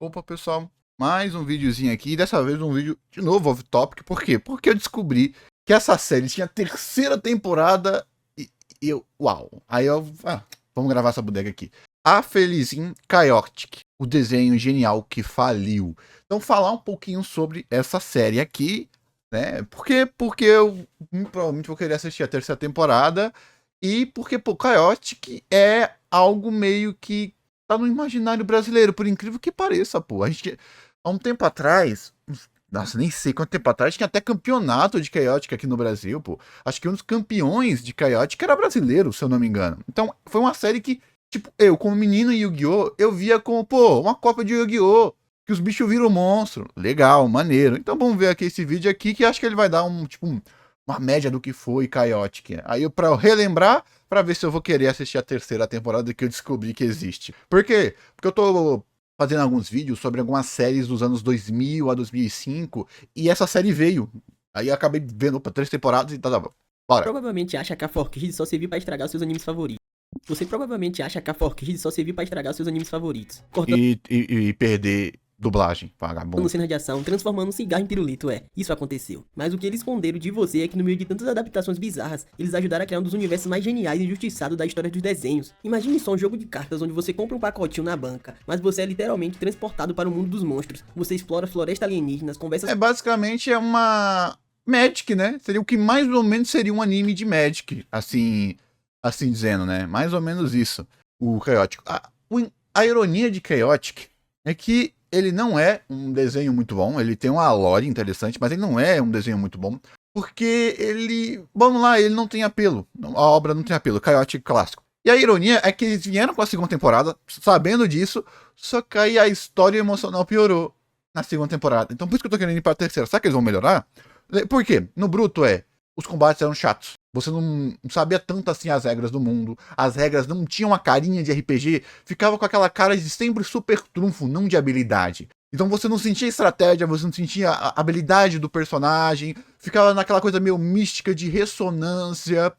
Opa, pessoal, mais um videozinho aqui, dessa vez um vídeo de novo off-topic, por quê? Porque eu descobri que essa série tinha terceira temporada e eu, uau, vamos gravar essa bodega aqui. A Felizinho Chaotic, o desenho genial que faliu. Então falar um pouquinho sobre essa série aqui, né, porque eu provavelmente vou querer assistir a terceira temporada e porque, pô, Chaotic é algo meio que tá no imaginário brasileiro, por incrível que pareça, pô. A gente, há um tempo atrás, nossa, nem sei quanto tempo atrás, tinha até campeonato de Chaotic aqui no Brasil, pô. Acho que um dos campeões de Chaotic era brasileiro, se eu não me engano. Então, foi uma série que, tipo, eu, como menino em Yu-Gi-Oh!, eu via como, pô, uma cópia de Yu-Gi-Oh!, que os bichos viram monstro. Legal, maneiro. Então, vamos ver aqui esse vídeo aqui, que acho que ele vai dar uma média do que foi Chaotic. Aí, pra eu relembrar, pra ver se eu vou querer assistir a terceira temporada que eu descobri que existe. Por quê? Porque eu tô fazendo alguns vídeos sobre algumas séries dos anos 2000 a 2005 e essa série veio. Aí eu acabei vendo para 3 temporadas e tá bom. Bora. Provavelmente acha que a 4Kids só serviu pra estragar seus animes favoritos. Você provavelmente acha que a 4Kids só serviu pra estragar seus animes favoritos. Cortando E perder dublagem, vagabundo. cenas de ação, transformando um cigarro em pirulito, isso aconteceu. Mas o que eles esconderam de você é que no meio de tantas adaptações bizarras, eles ajudaram a criar um dos universos mais geniais e injustiçados da história dos desenhos. Imagine só um jogo de cartas onde você compra um pacotinho na banca, mas você é literalmente transportado para o mundo dos monstros. Você explora floresta alienígenas, conversa... Basicamente é uma Magic, né? Seria o que mais ou menos seria um anime de Magic, assim dizendo, né? Mais ou menos isso, o Chaotic. A ironia de Chaotic é que ele não é um desenho muito bom, ele tem uma lore interessante, mas ele não é um desenho muito bom, porque vamos lá, ele não tem apelo, a obra não tem apelo, Chaotic clássico. E a ironia é que eles vieram com a segunda temporada, sabendo disso, só que aí a história emocional piorou na segunda temporada. Então por isso que eu tô querendo ir pra terceira. Será que eles vão melhorar? Por quê? No bruto os combates eram chatos. Você não sabia tanto assim as regras do mundo. As regras não tinham uma carinha de RPG. Ficava com aquela cara de sempre super trunfo, não de habilidade. Então você não sentia estratégia, você não sentia a habilidade do personagem. Ficava naquela coisa meio mística de ressonância.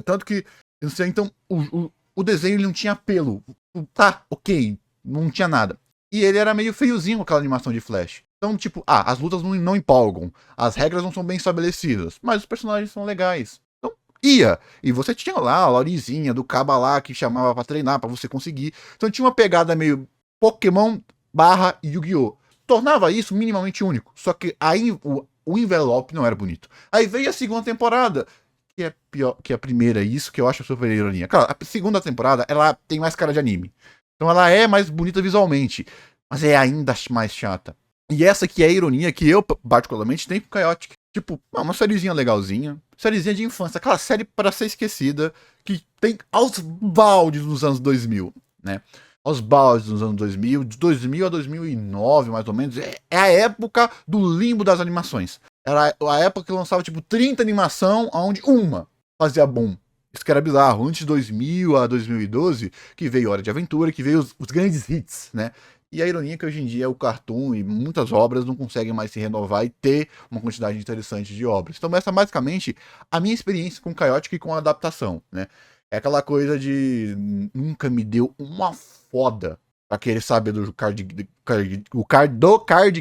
Tanto que, não sei, então, o desenho ele não tinha apelo. Tá, ok, não tinha nada. E ele era meio feiozinho com aquela animação de Flash. Então, tipo, as lutas não empolgam, as regras não são bem estabelecidas, mas os personagens são legais. Então, ia. E você tinha lá a Lorizinha do Caba lá que chamava pra treinar, pra você conseguir. Então tinha uma pegada meio Pokémon barra Yu-Gi-Oh! Tornava isso minimamente único. Só que aí o envelope não era bonito. Aí veio a segunda temporada, que é pior que a primeira, isso que eu acho super ironia. Claro, a segunda temporada, ela tem mais cara de anime. Então ela é mais bonita visualmente, mas é ainda mais chata. E essa que é a ironia que eu, particularmente, tenho com Chaotic. Tipo, uma sériezinha legalzinha. Sériezinha de infância. Aquela série para ser esquecida. Que tem aos baldes nos anos 2000, né? Aos baldes nos anos 2000. De 2000 a 2009, mais ou menos. É a época do limbo das animações. Era a época que lançava, tipo, 30 animação, onde uma fazia boom. Isso que era bizarro. Antes de 2000 a 2012, que veio Hora de Aventura, que veio os grandes hits, né? E a ironia é que hoje em dia o Cartoon e muitas obras não conseguem mais se renovar e ter uma quantidade interessante de obras. Então essa é basicamente a minha experiência com Chaotic e com a adaptação, né? É aquela coisa de nunca me deu uma foda pra querer saber do card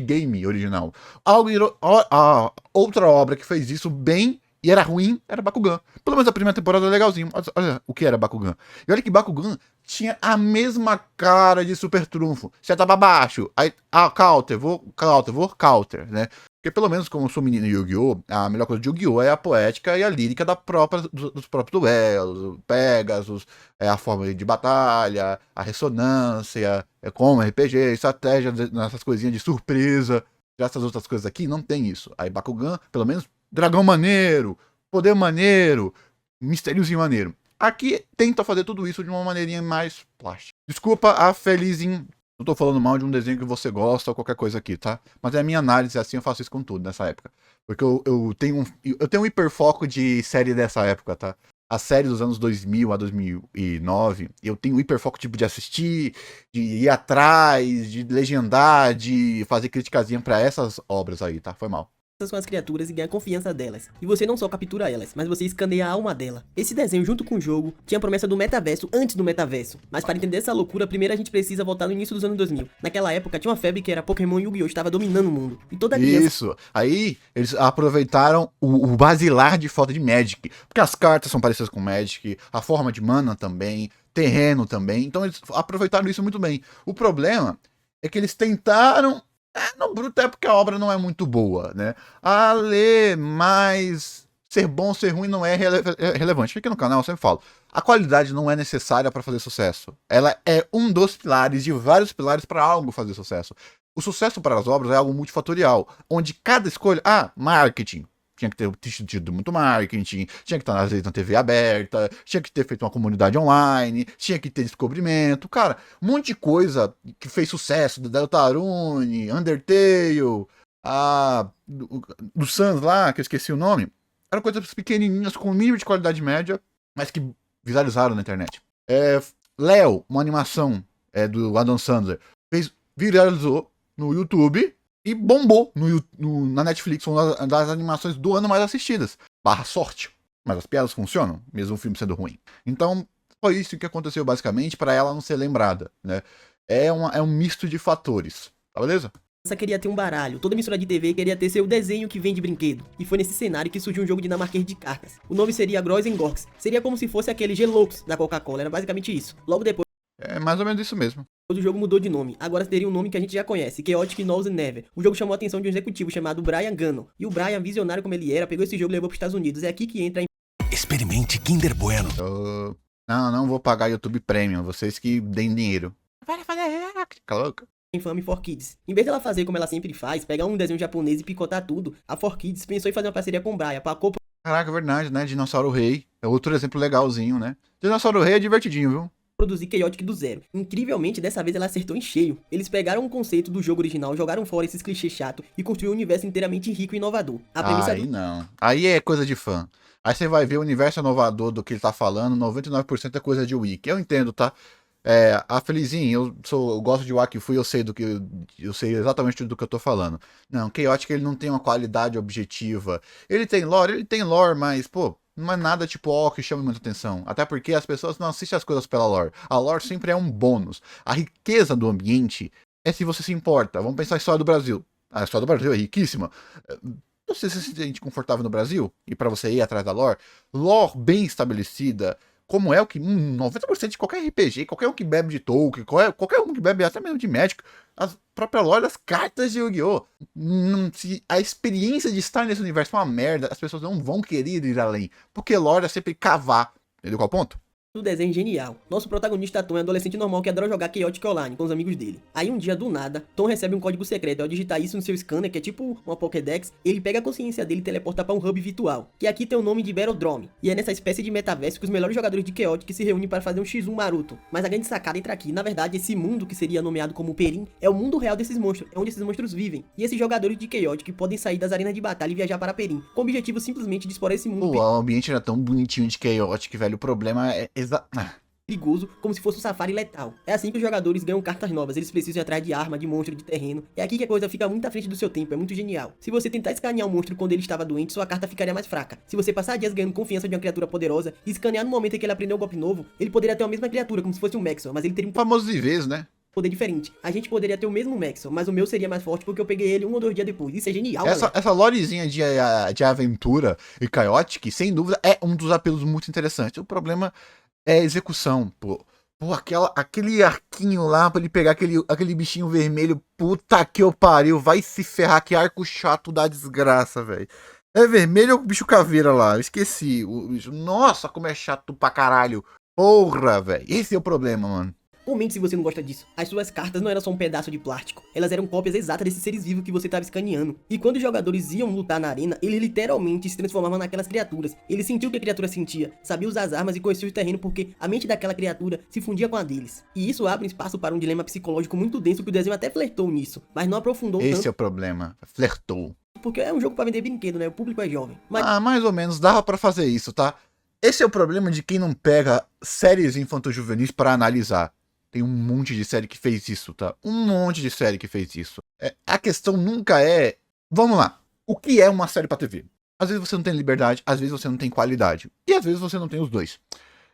game original. Outra obra que fez isso bem e era ruim era Bakugan. Pelo menos a primeira temporada é legalzinho. Olha o que era Bakugan. E olha que Bakugan tinha a mesma cara de super trunfo. Você tava baixo, aí, counter, counter, né? Porque pelo menos como eu sou menino Yu-Gi-Oh!, a melhor coisa de Yu-Gi-Oh! É a poética e a lírica dos próprios duelos, Pegasus, a forma de batalha, a ressonância, como RPG, estratégia, nessas coisinhas de surpresa. Já essas outras coisas aqui não tem isso. Aí Bakugan, pelo menos, dragão maneiro, poder maneiro, mistériozinho maneiro. Aqui tenta fazer tudo isso de uma maneirinha mais plástica. Desculpa a Felizinho. Não tô falando mal de um desenho que você gosta ou qualquer coisa aqui, tá? Mas é a minha análise, assim eu faço isso com tudo nessa época. Porque eu tenho um hiperfoco de série dessa época, tá? A série dos anos 2000 a 2009, eu tenho hiperfoco tipo de assistir, de ir atrás, de legendar, de fazer criticazinha pra essas obras aí, tá? Foi mal. com as criaturas e ganha confiança delas. E você não só captura elas, mas você escaneia a alma dela. Esse desenho, junto com o jogo, tinha a promessa do metaverso antes do metaverso. Mas para entender essa loucura, primeiro a gente precisa voltar no início dos anos 2000. Naquela época tinha uma febre que era Pokémon e Yu-Gi-Oh! Estava dominando o mundo. E toda criança... Isso. Aí eles aproveitaram o basilar de falta de Magic. Porque as cartas são parecidas com Magic, a forma de mana também, terreno também. Então eles aproveitaram isso muito bem. O problema é que eles tentaram... no bruto é porque a obra não é muito boa, né? A ler, mas ser bom, ser ruim não é relevante. Aqui no canal eu sempre falo, a qualidade não é necessária para fazer sucesso. Ela é um dos pilares, de vários pilares para algo fazer sucesso. O sucesso para as obras é algo multifatorial, onde cada escolha... marketing. Tinha que ter tido muito marketing, tinha que estar às vezes na TV aberta, tinha que ter feito uma comunidade online, tinha que ter descobrimento, cara, um monte de coisa que fez sucesso, Deltarune, Undertale, do Sans lá, que eu esqueci o nome, eram coisas pequenininhas com um mínimo de qualidade média, mas que viralizaram na internet. Léo, uma animação do Adam Sandler, viralizou no YouTube, e bombou na Netflix, uma das animações do ano mais assistidas. Barra sorte. Mas as piadas funcionam, mesmo o filme sendo ruim. Então, foi isso que aconteceu basicamente para ela não ser lembrada, né? É um misto de fatores, tá beleza? Queria ter um baralho, toda emissora de TV queria ter seu desenho que vem de brinquedo. E foi nesse cenário que surgiu um jogo dinamarquês de cartas. O nome seria Gross Gorks. Seria como se fosse aquele Geloucos da Coca-Cola, era basicamente isso. Logo depois... É mais ou menos isso mesmo. O jogo mudou de nome, agora teria um nome que a gente já conhece, Chaotic Knowles Never. O jogo chamou a atenção de um executivo chamado Brian Gannon. E o Brian, visionário como ele era, pegou esse jogo e levou para os Estados Unidos. É aqui que entra a... Experimente Kinder Bueno. Não vou pagar YouTube Premium, vocês que deem dinheiro. Vai fazer, louca. Infame 4Kids. Em vez dela fazer como ela sempre faz, pegar um desenho japonês e picotar tudo, a 4Kids pensou em fazer uma parceria com o Brian para Caraca, é verdade, né? Dinossauro Rei. É outro exemplo legalzinho, né? Dinossauro Rei é divertidinho, viu? Produzir Chaotic do zero. Incrivelmente, dessa vez ela acertou em cheio. Eles pegaram um conceito do jogo original, jogaram fora esses clichês chato e construíram um universo inteiramente rico e inovador. A premissa aí não. Aí é coisa de fã. Aí você vai ver o universo inovador do que ele tá falando, 99% é coisa de wiki. Eu entendo, tá? A Felizinho, eu gosto de Wakfu, eu sei exatamente do que eu tô falando. Não, Chaotic ele não tem uma qualidade objetiva. Ele tem lore, mas, pô, não é nada tipo que chama muita atenção. Até porque as pessoas não assistem as coisas pela lore. A lore sempre é um bônus. A riqueza do ambiente é se você se importa. Vamos pensar na história do Brasil. A história do Brasil é riquíssima. Você se sente confortável no Brasil? E pra você ir atrás da lore? Lore bem estabelecida, como é o que 90% de qualquer RPG, qualquer um que bebe de Tolkien, qualquer um que bebe até mesmo de Magic, a própria lore das cartas de Yu-Gi-Oh! Se a experiência de estar nesse universo é uma merda, as pessoas não vão querer ir além, porque lore é sempre cavar. Entendeu qual ponto? do desenho genial. Nosso protagonista Tom é um adolescente normal que adora jogar Chaotic Online com os amigos dele. Aí um dia, do nada, Tom recebe um código secreto. Ao digitar isso no seu scanner, que é tipo uma Pokédex, ele pega a consciência dele e teleporta para um hub virtual, que aqui tem o nome de Battledrome. E é nessa espécie de metaverso que os melhores jogadores de Chaotic se reúnem para fazer um X1 maroto. Mas a grande sacada entra aqui. Na verdade, esse mundo que seria nomeado como Perim é o mundo real desses monstros, é onde esses monstros vivem. E esses jogadores de Chaotic podem sair das arenas de batalha e viajar para Perim, com o objetivo simplesmente de explorar esse mundo O ambiente era tão bonitinho de Chaotic, velho. O problema é perigoso, como se fosse um safari letal. É assim que os jogadores ganham cartas novas, eles precisam ir atrás de arma, de monstro, de terreno. É aqui que a coisa fica muito à frente do seu tempo, é muito genial. Se você tentar escanear um monstro quando ele estava doente, sua carta ficaria mais fraca. Se você passar dias ganhando confiança de uma criatura poderosa e escanear no momento em que ele aprendeu um golpe novo, ele poderia ter a mesma criatura, como se fosse um Maxwell, mas ele teria um famoso de vez, né? poder diferente. A gente poderia ter o mesmo Maxwell, mas o meu seria mais forte porque eu peguei ele 1 ou 2 dias depois. Isso é genial, Essa lorezinha de aventura e Chaotic, sem dúvida, é um dos apelos muito interessantes. O problema é a execução, pô. Pô, aquele arquinho lá pra ele pegar aquele bichinho vermelho. Puta que eu pariu. Vai se ferrar, que arco chato da desgraça, velho. É vermelho ou o bicho caveira lá? Eu esqueci. O bicho. Nossa, como é chato pra caralho. Porra, velho. Esse é o problema, mano. Comente se você não gosta disso. As suas cartas não eram só um pedaço de plástico. Elas eram cópias exatas desses seres vivos que você estava escaneando. E quando os jogadores iam lutar na arena, eles literalmente se transformavam naquelas criaturas. Ele sentiu o que a criatura sentia, sabia usar as armas e conhecia o terreno porque a mente daquela criatura se fundia com a deles. E isso abre um espaço para um dilema psicológico muito denso que o desenho até flertou nisso, mas não aprofundou tanto. Esse é o problema. Flertou. Porque é um jogo para vender brinquedo, né? O público é jovem. Mas... mais ou menos. Dava pra fazer isso, tá? Esse é o problema de quem não pega séries infanto-juvenis para analisar. Tem um monte de série que fez isso, tá? Um monte de série que fez isso. A questão nunca é... Vamos lá. o que é uma série pra TV. Às vezes você não tem liberdade, às vezes você não tem qualidade. E às vezes você não tem os dois.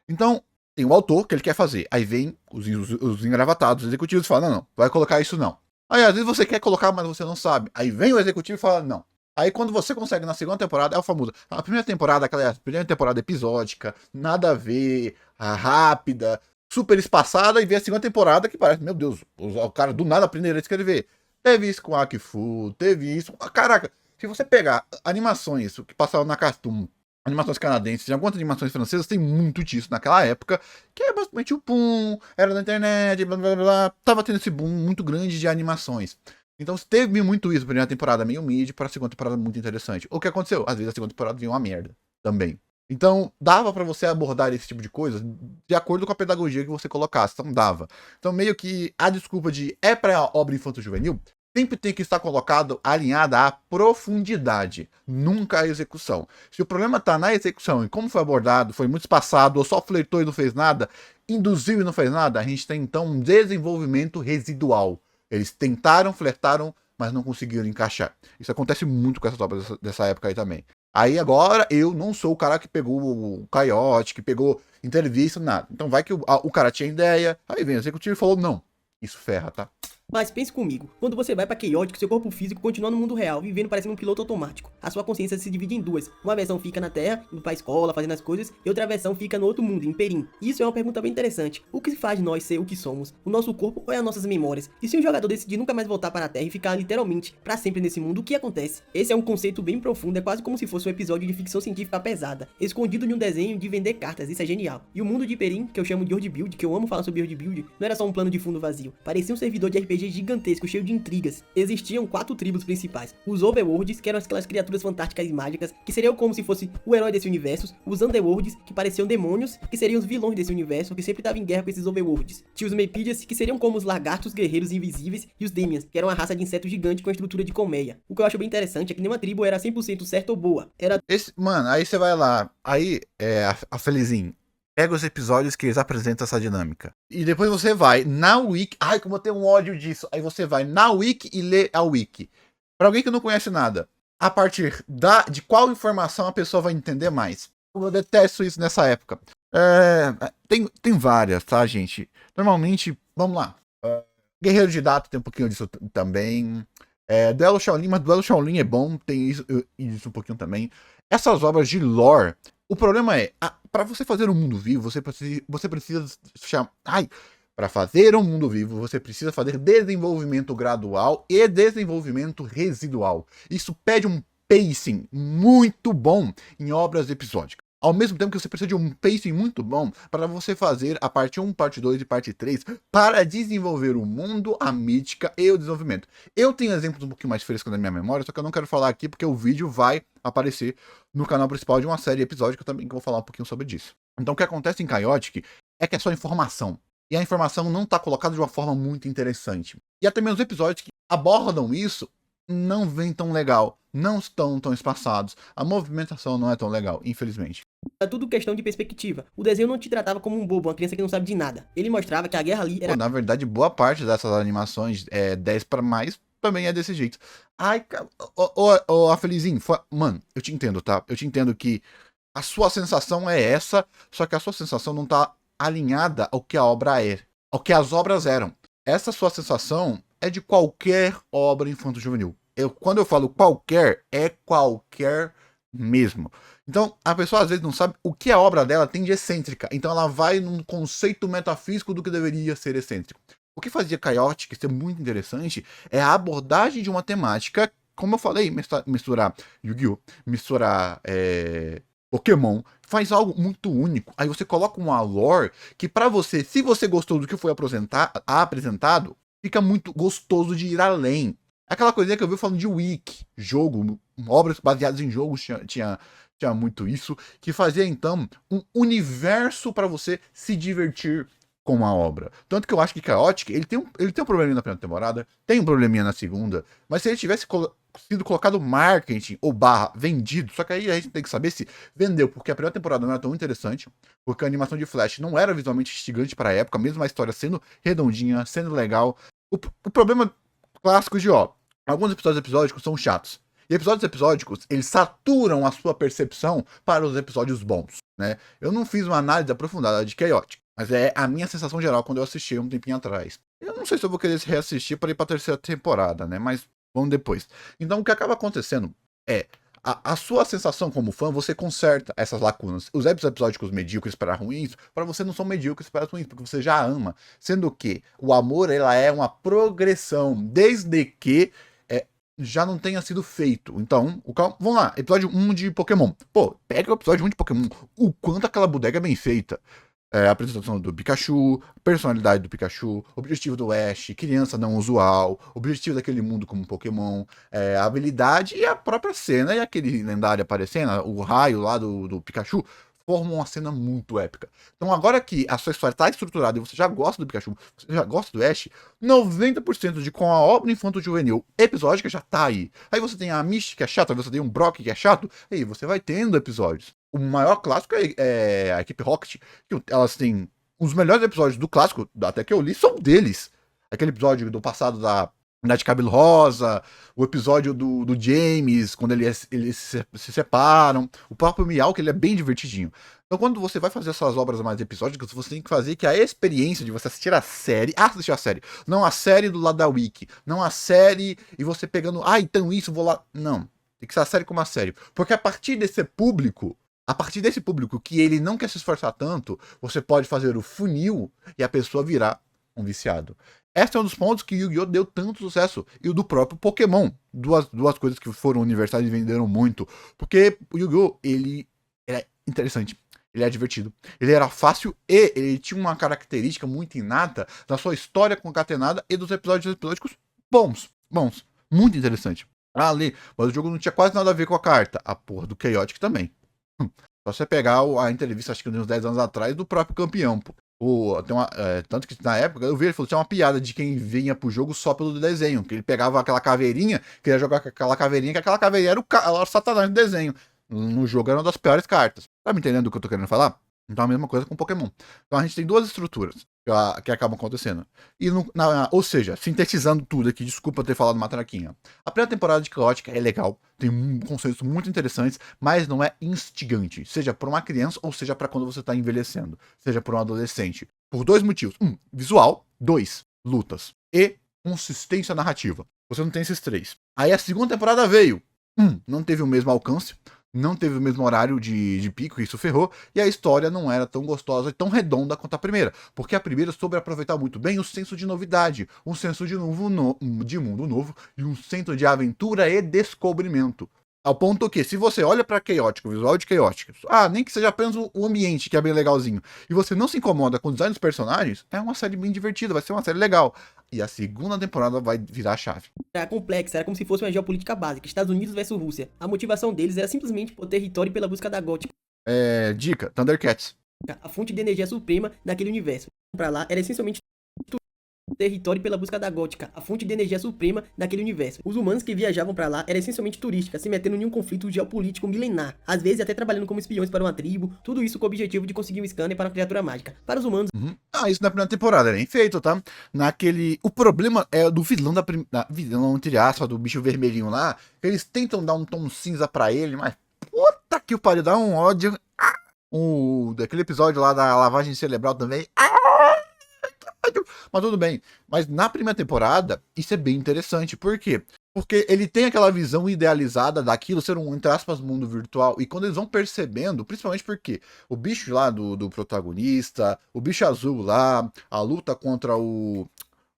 Então, tem o autor que ele quer fazer. Aí vem os engravatados, os executivos e falam, não, vai colocar isso não. Aí às vezes você quer colocar, mas você não sabe. Aí vem o executivo e fala, não. Aí quando você consegue na segunda temporada, é o famoso. A primeira temporada, aquela primeira temporada episódica, nada a ver, rápida, super espaçada, e vem a segunda temporada que parece, meu Deus, o cara do nada aprendeu a escrever. Teve isso com Akifu, teve isso. Caraca, se você pegar animações que passavam na Cartoon, animações canadenses e algumas animações francesas, tem muito disso naquela época, que é basicamente o boom, era da internet, blá blá blá, tava tendo esse boom muito grande de animações. Então teve muito isso, primeira temporada meio mid, para a segunda temporada muito interessante. O que aconteceu? Às vezes a segunda temporada vinha uma merda também. Então dava para você abordar esse tipo de coisa de acordo com a pedagogia que você colocasse, então dava. Então meio que a desculpa de é para obra infanto-juvenil sempre tem que estar colocado alinhada à profundidade, nunca à execução. Se o problema está na execução e como foi abordado, foi muito espaçado, ou só flertou e não fez nada, induziu e não fez nada, a gente tem então um desenvolvimento residual. Eles tentaram, flertaram, mas não conseguiram encaixar. Isso acontece muito com essas obras dessa época aí também. Aí agora eu não sou o cara que pegou o Coyote, que pegou entrevista, nada. Então vai que o cara tinha ideia, aí vem o executivo e falou, não, isso ferra, tá? Mas pense comigo, quando você vai pra Chaotic, seu corpo físico continua no mundo real, vivendo parecendo um piloto automático. A sua consciência se divide em duas. Uma versão fica na Terra, indo pra escola, fazendo as coisas, e outra versão fica no outro mundo, em Perim. Isso é uma pergunta bem interessante. O que faz nós ser o que somos? O nosso corpo ou é as nossas memórias? E se um jogador decidir nunca mais voltar para a Terra e ficar literalmente pra sempre nesse mundo, o que acontece? Esse é um conceito bem profundo, é quase como se fosse um episódio de ficção científica pesada, escondido em um desenho de vender cartas, isso é genial. E o mundo de Perim, que eu chamo de World Build, que eu amo falar sobre World Build, não era só um plano de fundo vazio. Parecia um servidor de RPG gigantesco, cheio de intrigas. Existiam 4 tribos principais. Os Overworlds, que eram aquelas criaturas fantásticas e mágicas, que seriam como se fosse o herói desse universo. Os Underworlds, que pareciam demônios, que seriam os vilões desse universo, que sempre estavam em guerra com esses Overworlds. Tinha os Mephidias, que seriam como os lagartos guerreiros invisíveis, e os Demians, que eram uma raça de inseto gigante com a estrutura de colmeia. O que eu acho bem interessante é que nenhuma tribo era 100% certa ou boa. Era... Mano, aí você vai lá, aí a Felizinho pega os episódios que eles apresentam essa dinâmica. E depois você vai na Wiki. Ai, como eu tenho um ódio disso. Aí você vai na Wiki e lê a Wiki. Pra alguém que não conhece nada, a partir de qual informação a pessoa vai entender mais. Eu detesto isso nessa época. Tem várias, tá, gente? Normalmente, vamos lá. Guerreiro de Data tem um pouquinho disso também. Duelo Shaolin, mas Duelo Shaolin é bom, tem isso um pouquinho também. Essas obras de lore, o problema é, para você fazer um mundo vivo, você precisa para fazer um mundo vivo, você precisa fazer desenvolvimento gradual e desenvolvimento residual. Isso pede um pacing muito bom em obras episódicas. Ao mesmo tempo que você precisa de um pacing muito bom para você fazer a parte 1, parte 2 e parte 3 para desenvolver o mundo, a mítica e o desenvolvimento. Eu tenho exemplos um pouquinho mais frescos na minha memória, só que eu não quero falar aqui porque o vídeo vai aparecer no canal principal de uma série episódica também, que eu vou falar um pouquinho sobre disso. Então o que acontece em Chaotic é que é só informação. E a informação não está colocada de uma forma muito interessante. E até mesmo os episódios que abordam isso não vem tão legal, não estão tão espaçados, a movimentação não é tão legal, infelizmente. Era tudo questão de perspectiva. O desenho não te tratava como um bobo, uma criança que não sabe de nada. Ele mostrava que a guerra ali era... Na verdade, boa parte dessas animações, 10 para mais, também é desse jeito. Ai, a Felizinho, mano, eu te entendo, tá? Eu te entendo que a sua sensação é essa, só que a sua sensação não tá alinhada ao que a obra é, ao que as obras eram. Essa sua sensação é de qualquer obra infanto-juvenil. Quando eu falo qualquer, é qualquer mesmo. Então, a pessoa às vezes não sabe o que a obra dela tem de excêntrica. Então ela vai num conceito metafísico do que deveria ser excêntrico. O que fazia Chaotic ser muito interessante é a abordagem de uma temática, como eu falei, misturar Yu-Gi-Oh!, misturar Pokémon, faz algo muito único. Aí você coloca uma lore que pra você, se você gostou do que foi apresentado, fica muito gostoso de ir além. Aquela coisinha que eu vi falando de wiki, jogo, obras baseadas em jogos, tinha muito isso, que fazia então um universo para você se divertir com a obra. Tanto que eu acho que Chaotic, ele tem um probleminha na primeira temporada, tem um probleminha na segunda, mas se ele tivesse sido colocado marketing ou vendido, só que aí a gente tem que saber se vendeu, porque a primeira temporada não era tão interessante, porque a animação de Flash não era visualmente instigante para a época, mesmo a história sendo redondinha, sendo legal. O problema clássico de, alguns episódios episódicos são chatos. E episódios episódicos, eles saturam a sua percepção para os episódios bons, né? Eu não fiz uma análise aprofundada de Chaotic, mas é a minha sensação geral quando eu assisti um tempinho atrás. Eu não sei se eu vou querer reassistir para ir para a terceira temporada, né? Mas vamos depois. Então o que acaba acontecendo é a sua sensação como fã, você conserta essas lacunas. Os episódicos medíocres para ruins, para você não são medíocres para ruins, porque você já ama. Sendo que o amor, ela é uma progressão, desde que já não tenha sido feito. Então, vamos lá, episódio 1 de Pokémon. Pô, pega o episódio 1 de Pokémon, o quanto aquela bodega é bem feita. A apresentação do Pikachu, personalidade do Pikachu, objetivo do Ash, criança não usual, objetivo daquele mundo como Pokémon, a habilidade e a própria cena, e aquele lendário aparecendo, o raio lá do Pikachu, formam uma cena muito épica. Então agora que a sua história está estruturada e você já gosta do Pikachu, você já gosta do Ash, 90% de com a obra infanto-juvenil episódica já tá aí. Aí você tem a Misty que é chata, você tem um Brock que é chato, aí você vai tendo episódios. O maior clássico é a equipe Rocket, que elas têm os melhores episódios do clássico, até que eu li, são deles. Aquele episódio do passado da de cabelo rosa, o episódio do James, quando eles se separam, o próprio Meow, que ele é bem divertidinho. Então quando você vai fazer essas obras mais episódicas, você tem que fazer que a experiência de você assistir a série, não a série do lado da Wiki, não a série e você pegando, então isso, vou lá, não, tem que ser a série como a série, porque a partir desse público que ele não quer se esforçar tanto, você pode fazer o funil e a pessoa virar um viciado. Esse é um dos pontos que Yu-Gi-Oh! Deu tanto sucesso. E o do próprio Pokémon. Duas coisas que foram universais e venderam muito. Porque o Yu-Gi-Oh! Ele é interessante. Ele é divertido. Ele era fácil e ele tinha uma característica muito inata da sua história concatenada e dos episódios episódicos bons. Muito interessante. Ali, mas o jogo não tinha quase nada a ver com a carta. A porra do Chaotic também. Só você pegar a entrevista, acho que de uns 10 anos atrás, do próprio campeão, pô. Tanto que na época eu vi ele falou que tinha uma piada de quem vinha pro jogo só pelo desenho, que ele pegava aquela caveirinha, queria jogar com aquela caveirinha, que aquela caveirinha era o Satanás do desenho. No jogo era uma das piores cartas. Tá me entendendo o que eu tô querendo falar? Então a mesma coisa com Pokémon. Então a gente tem duas estruturas que acabam acontecendo. Ou seja, sintetizando tudo aqui, desculpa ter falado matraquinha. A primeira temporada de Chaotic é legal, tem conceitos muito interessantes, mas não é instigante, seja para uma criança ou seja para quando você está envelhecendo, seja para um adolescente. Por dois motivos. Visual. 2, lutas. E consistência narrativa. Você não tem esses três. Aí a segunda temporada veio. Não teve o mesmo alcance. Não teve o mesmo horário de pico, isso ferrou, e a história não era tão gostosa e tão redonda quanto a primeira, porque a primeira soube aproveitar muito bem o senso de novidade, um senso de mundo novo e um senso de aventura e descobrimento. Ao ponto que, se você olha pra Chaotic, o visual de Chaotic, nem que seja apenas o ambiente, que é bem legalzinho, e você não se incomoda com o design dos personagens, é uma série bem divertida, vai ser uma série legal. E a segunda temporada vai virar a chave. Era complexa, era como se fosse uma geopolítica básica, Estados Unidos versus Rússia. A motivação deles era simplesmente por território pela busca da gótica. Dica, Thundercats. A fonte de energia suprema daquele universo. Pra lá era essencialmente território pela busca da gótica, a fonte de energia suprema daquele universo. Os humanos que viajavam pra lá eram essencialmente turísticos, se metendo em um conflito geopolítico milenar, às vezes até trabalhando como espiões para uma tribo, tudo isso com o objetivo de conseguir um scanner para uma criatura mágica. Para os humanos... Isso na primeira temporada, é bem feito, tá? O problema é do vilão vilão, entre aspas, do bicho vermelhinho lá, eles tentam dar um tom cinza pra ele, mas puta que o pariu, dá um ódio. Daquele episódio lá da lavagem cerebral também. Mas tudo bem. Mas na primeira temporada, isso é bem interessante. Por quê? Porque ele tem aquela visão idealizada daquilo ser um, entre aspas, mundo virtual. E quando eles vão percebendo, principalmente porque o bicho lá do protagonista, o bicho azul lá, a luta contra o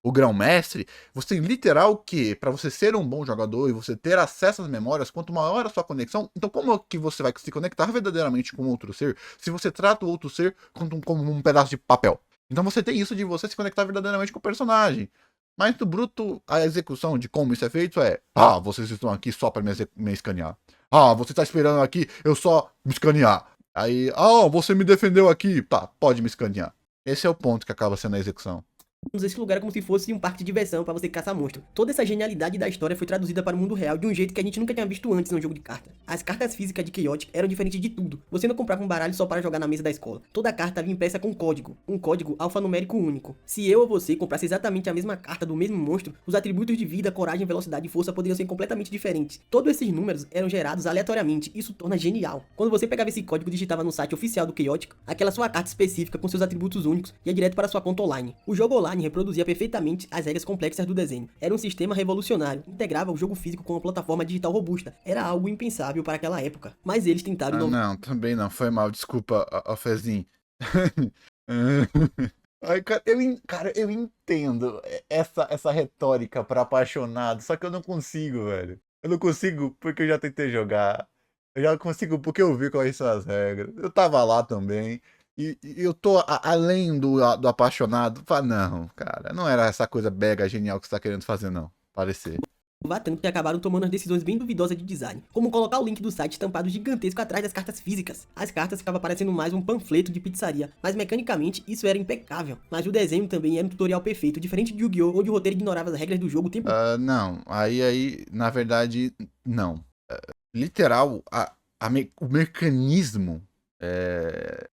grão-mestre, você tem literal que, para você ser um bom jogador e você ter acesso às memórias, quanto maior a sua conexão, então como que você vai se conectar verdadeiramente com outro ser, se você trata o outro ser como um pedaço de papel? Então você tem isso de você se conectar verdadeiramente com o personagem. Mas no bruto, a execução de como isso é feito é: vocês estão aqui só para me escanear. Você está esperando aqui, eu só me escanear. Aí, você me defendeu aqui, tá, pode me escanear. Esse é o ponto que acaba sendo a execução. esse lugar é como se fosse um parque de diversão pra você caçar monstro. Toda essa genialidade da história foi traduzida para o mundo real de um jeito que a gente nunca tinha visto antes num jogo de carta. As cartas físicas de Chaotic eram diferentes de tudo. Você não comprava um baralho só para jogar na mesa da escola. Toda carta vinha impressa com código, um código alfanumérico único. Se eu ou você comprasse exatamente a mesma carta do mesmo monstro, os atributos de vida, coragem, velocidade e força poderiam ser completamente diferentes. Todos esses números eram gerados aleatoriamente, isso torna genial. Quando você pegava esse código e digitava no site oficial do Chaotic, aquela sua carta específica com seus atributos únicos ia direto para sua conta online. O jogo online reproduzia perfeitamente as regras complexas do desenho. Era um sistema revolucionário, integrava o jogo físico com uma plataforma digital robusta. Era algo impensável para aquela época. Mas eles tentaram inovar. Não, também não, foi mal, desculpa, Fezinho. Ai, cara, eu entendo essa retórica pra apaixonado, só que eu não consigo, velho. Eu não consigo porque eu já tentei jogar. Eu já consigo porque eu vi quais são as regras. Eu tava lá também. E eu tô além do apaixonado. Fala, não, cara, não era essa coisa mega genial que você tá querendo fazer, não. Parecer. Tanto que acabaram tomando as decisões bem duvidosas de design, como colocar o link do site estampado gigantesco atrás das cartas físicas. As cartas ficavam parecendo mais um panfleto de pizzaria, mas mecanicamente isso era impecável. Mas o desenho também era um tutorial perfeito, diferente de Yu-Gi-Oh!, onde o roteiro ignorava as regras do jogo o tempo. Não, aí, na verdade, não. Literal, o mecanismo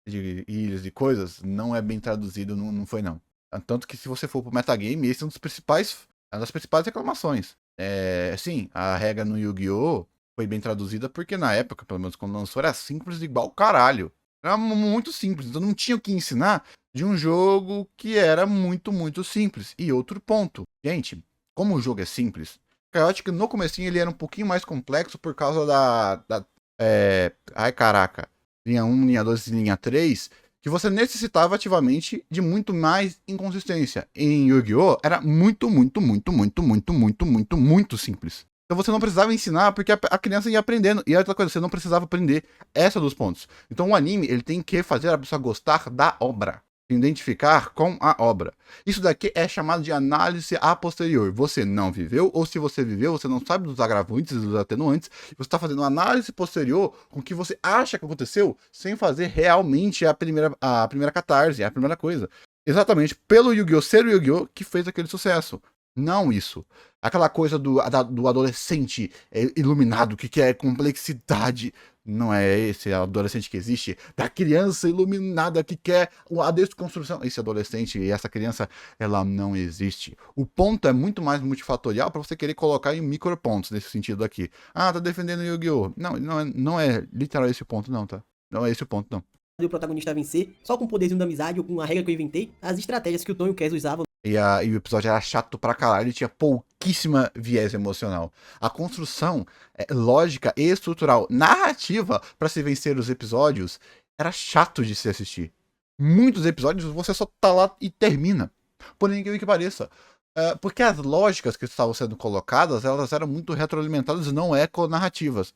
de ilhas e coisas não é bem traduzido, não foi não. Tanto que se você for pro metagame, esse é uma das principais reclamações. Sim, a regra no Yu-Gi-Oh! Foi bem traduzida porque na época, pelo menos quando lançou, era simples igual caralho. Era muito simples, então não tinha o que ensinar de um jogo que era muito, muito simples. E outro ponto, gente, como o jogo é simples, Chaotic no comecinho ele era um pouquinho mais complexo por causa ai caraca, linha 1, linha 2 e linha 3, que você necessitava ativamente de muito mais inconsistência. Em Yu-Gi-Oh! Era muito, muito, muito, muito, muito, muito, muito, muito simples. Então você não precisava ensinar porque a criança ia aprendendo. E outra coisa, você não precisava aprender. Essa é dos pontos. Então o anime, ele tem que fazer a pessoa gostar da obra. Se identificar com a obra. Isso daqui é chamado de análise a posterior. Você não viveu, ou se você viveu, você não sabe dos agravantes e dos atenuantes. Você está fazendo uma análise posterior com o que você acha que aconteceu, sem fazer realmente a primeira catarse, a primeira coisa. Exatamente pelo Yu-Gi-Oh! Ser o Yu-Gi-Oh! Que fez aquele sucesso. Não isso. Aquela coisa do adolescente iluminado que quer complexidade. Não é esse adolescente que existe. Da criança iluminada que quer a desconstrução. Esse adolescente e essa criança, ela não existe. O ponto é muito mais multifatorial para você querer colocar em micropontos nesse sentido aqui. Ah, tá defendendo Yu-Gi-Oh! Não é literal esse o ponto, não, tá? Não é esse o ponto, não. O protagonista vencer, só com o poderzinho da amizade ou com a regra que eu inventei, as estratégias que o Tom e o Kes usavam. E o episódio era chato pra caralho, ele tinha pouquíssima viés emocional. A construção lógica e estrutural, narrativa pra se vencer os episódios, era chato de se assistir. Muitos episódios você só tá lá e termina. Por incrível que pareça. Porque as lógicas que estavam sendo colocadas, elas eram muito retroalimentadas e não econarrativas.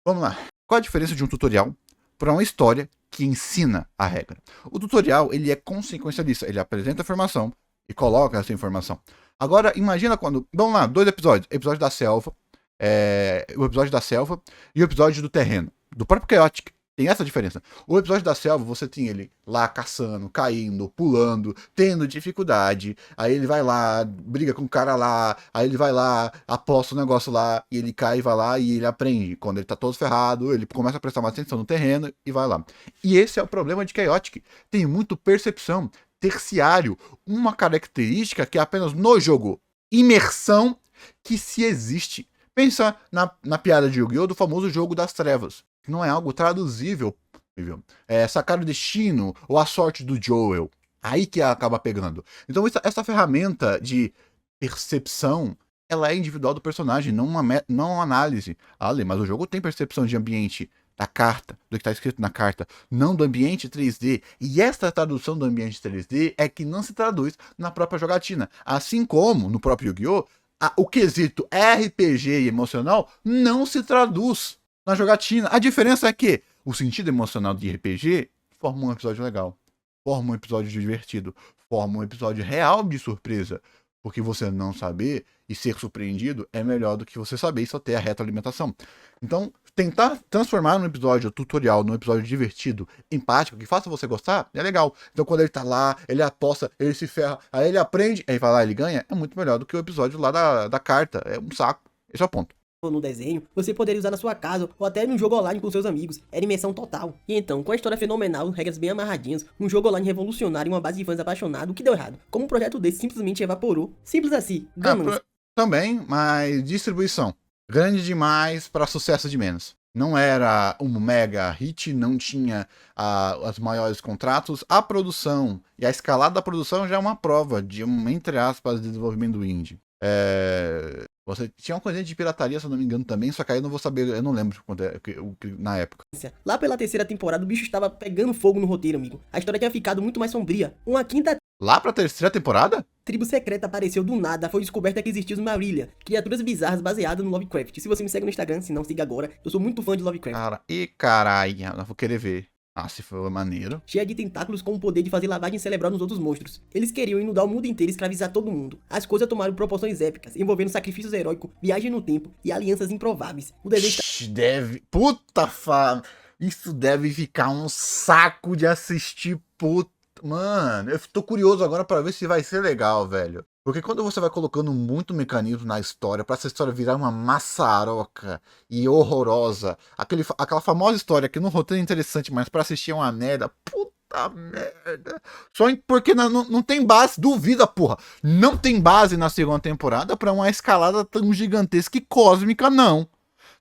Vamos lá. Qual a diferença de um tutorial para uma história que ensina a regra? O tutorial, ele é consequencialista, ele apresenta a informação e coloca essa informação. Agora, imagina quando... Vamos lá, 2 episódios. Episódio da selva, o episódio da selva e o episódio do terreno. Do próprio Chaotic. Tem essa diferença. O episódio da selva, você tem ele lá caçando, caindo, pulando, tendo dificuldade. Aí ele vai lá, briga com o cara lá. Aí ele vai lá, aposta o negócio lá. E ele cai, vai lá e ele aprende. Quando ele tá todo ferrado, ele começa a prestar mais atenção no terreno e vai lá. E esse é o problema de Chaotic. Tem muito percepção, terciário. Uma característica que é apenas no jogo. Imersão que se existe. Pensa na piada de Yu-Gi-Oh! Do famoso jogo das trevas. Não é algo traduzível. Sacar o destino ou a sorte do Joel. Aí que acaba pegando. Então essa ferramenta de percepção, ela é individual do personagem, não uma análise. Mas o jogo tem percepção de ambiente da carta, do que está escrito na carta, não do ambiente 3D. E essa tradução do ambiente 3D é que não se traduz na própria jogatina. Assim como no próprio Yu-Gi-Oh! O quesito RPG e emocional não se traduz na jogatina. A diferença é que o sentido emocional de RPG forma um episódio legal, forma um episódio divertido, forma um episódio real de surpresa. Porque você não saber e ser surpreendido é melhor do que você saber e só ter a retroalimentação. Então, tentar transformar um episódio tutorial num episódio divertido, empático, que faça você gostar, é legal. Então quando ele tá lá, ele aposta, ele se ferra, aí ele aprende, aí vai lá, ele ganha, é muito melhor do que o episódio lá da carta. É um saco. Esse é o ponto. No desenho, você poderia usar na sua casa ou até num jogo online com seus amigos. Era imersão total. E então, com a história fenomenal, regras bem amarradinhas, um jogo online revolucionário e uma base de fãs apaixonados, o que deu errado? Como um projeto desse simplesmente evaporou. Simples assim, ganância. Também, mas distribuição. Grande demais para sucesso de menos. Não era um mega hit, não tinha os maiores contratos. A produção e a escalada da produção já é uma prova de entre aspas, desenvolvimento indie. Você tinha uma coisa de pirataria, se eu não me engano, também, só que aí eu não vou saber, eu não lembro na época. Lá pela terceira temporada, o bicho estava pegando fogo no roteiro, amigo. A história tinha ficado muito mais sombria. Uma quinta Lá pra terceira temporada? tribo secreta apareceu do nada, foi descoberta que existiam os Marillion, criaturas bizarras baseadas no Lovecraft. Se você me segue no Instagram, se não, siga agora. Eu sou muito fã de Lovecraft. Cara, caralho, eu vou querer ver. Ah, se for maneiro. Cheia de tentáculos com o poder de fazer lavagem cerebral nos outros monstros. Eles queriam inundar o mundo inteiro e escravizar todo mundo. As coisas tomaram proporções épicas, envolvendo sacrifícios heróicos, viagem no tempo e alianças improváveis. O desenho deve... Puta fa... Isso deve ficar um saco de assistir, puta... Mano, eu tô curioso agora pra ver se vai ser legal, velho. Porque quando você vai colocando muito mecanismo na história, pra essa história virar uma maçaroca e horrorosa, aquela famosa história que no roteiro é interessante, mas pra assistir é uma merda, puta merda. Só porque não tem base, duvida, porra. Não tem base na segunda temporada pra uma escalada tão gigantesca e cósmica, não.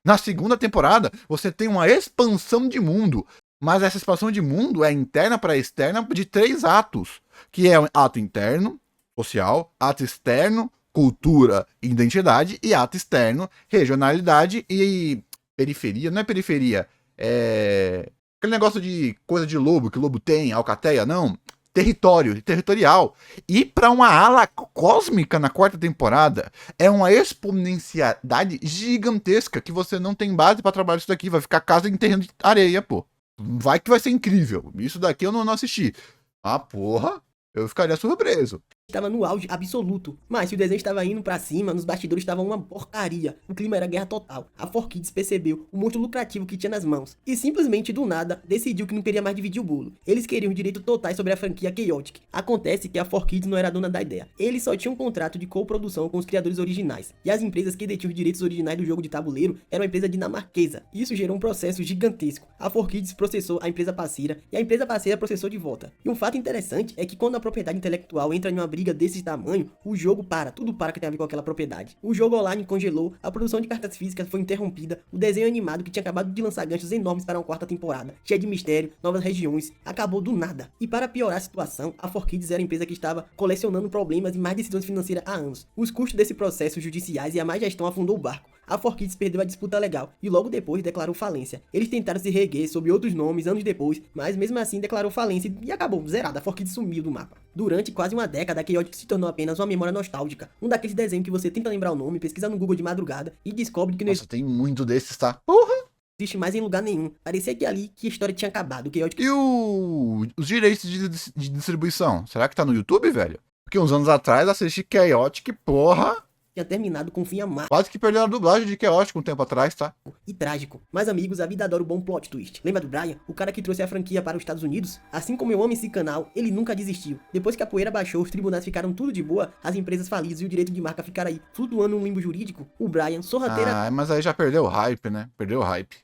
Na segunda temporada, você tem uma expansão de mundo, mas essa expansão de mundo é interna para externa de 3 atos, que é um ato interno, social, ato externo, cultura e identidade, e ato externo, regionalidade e periferia. Não é periferia, é aquele negócio de coisa de lobo, que o lobo tem, alcateia, não. Territorial. E para uma ala cósmica na quarta temporada, é uma exponencialidade gigantesca que você não tem base para trabalhar isso daqui. Vai ficar casa em terreno de areia, pô. Vai que vai ser incrível. Isso daqui eu não assisti. Ah, porra, eu ficaria surpreso. estava no auge absoluto, mas se o desenho estava indo pra cima, nos bastidores estava uma porcaria. O clima era guerra total. A 4Kids percebeu o monstro lucrativo que tinha nas mãos e simplesmente do nada decidiu que não queria mais dividir o bolo. Eles queriam direitos totais sobre a franquia Chaotic. Acontece que a 4Kids não era dona da ideia. Eles só tinham um contrato de coprodução com os criadores originais, e as empresas que detinham os direitos originais do jogo de tabuleiro eram uma empresa dinamarquesa. Isso gerou um processo gigantesco. A 4Kids processou a empresa parceira e a empresa parceira processou de volta. E um fato interessante é que quando a propriedade intelectual entra em uma briga desse tamanho, o jogo para, tudo para que tem a ver com aquela propriedade. O jogo online congelou, a produção de cartas físicas foi interrompida, o desenho animado que tinha acabado de lançar ganchos enormes para uma quarta temporada, cheia de mistério, novas regiões, acabou do nada. E para piorar a situação, a 4Kids era a empresa que estava colecionando problemas e mais decisões financeiras há anos. Os custos desse processo judiciais e a má gestão afundou o barco. A 4Kids perdeu a disputa legal e logo depois declarou falência. Eles tentaram se reerguer sob outros nomes anos depois, mas mesmo assim declarou falência e acabou, zerada. A 4Kids sumiu do mapa. Durante quase uma década, a Chaotic se tornou apenas uma memória nostálgica. Um daqueles desenhos que você tenta lembrar o nome, pesquisa no Google de madrugada e descobre que não Nossa, tem muito desses, tá? Porra! existe mais em lugar nenhum. Parecia que ali que a história tinha acabado. Chaotic E os direitos de distribuição? Será que tá no YouTube, velho? Porque uns anos atrás assisti Chaotic, porra, tinha terminado com um fim amargo quase que perdeu a dublagem de Chaotic um tempo atrás, tá? e trágico. Mas amigos, a vida adora o bom plot twist. Lembra do Brian? O cara que trouxe a franquia para os Estados Unidos? Assim como eu amo esse canal, ele nunca desistiu. Depois que a poeira baixou, os tribunais ficaram tudo de boa, as empresas falidas e o direito de marca ficaram aí, flutuando num limbo jurídico, o Brian, sorrateiramente Ah, mas aí já perdeu o hype, né? Perdeu o hype.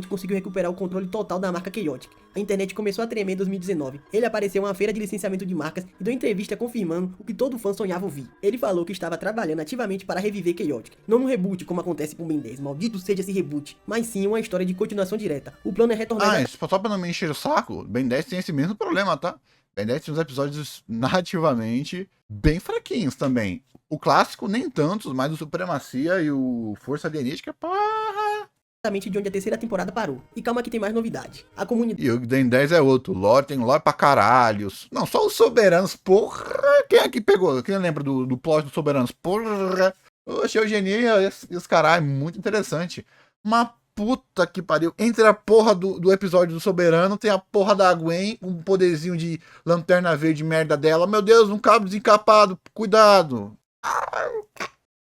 conseguiu recuperar o controle total da marca Chaotic. A internet começou a tremer em 2019. Ele apareceu em uma feira de licenciamento de marcas e deu entrevista confirmando o que todo fã sonhava ouvir. Ele falou que estava trabalhando ativamente para reviver Chaotic. Não num reboot, como acontece com Ben 10, maldito seja esse reboot, mas sim uma história de continuação direta. O plano é retornar... Só pra não me encher o saco, Ben 10 tem esse mesmo problema, tá? Ben 10 tem uns episódios narrativamente bem fraquinhos também. O clássico, nem tantos, mas o Supremacia e o Força Alienística, porra! exatamente de onde a terceira temporada parou. E calma que tem mais novidade. A comunidade... E o Ben 10 é outro. Lore tem lore pra caralho. Não, só os Soberanos, porra. Quem é que pegou? Quem lembra do plot dos Soberanos? Porra. Oxe, Eugenia e os caralho, muito interessante. Uma puta que pariu. Entre a porra do episódio do Soberano, tem a porra da Gwen, um poderzinho de lanterna verde merda dela. Meu Deus, um cabo desencapado. Cuidado.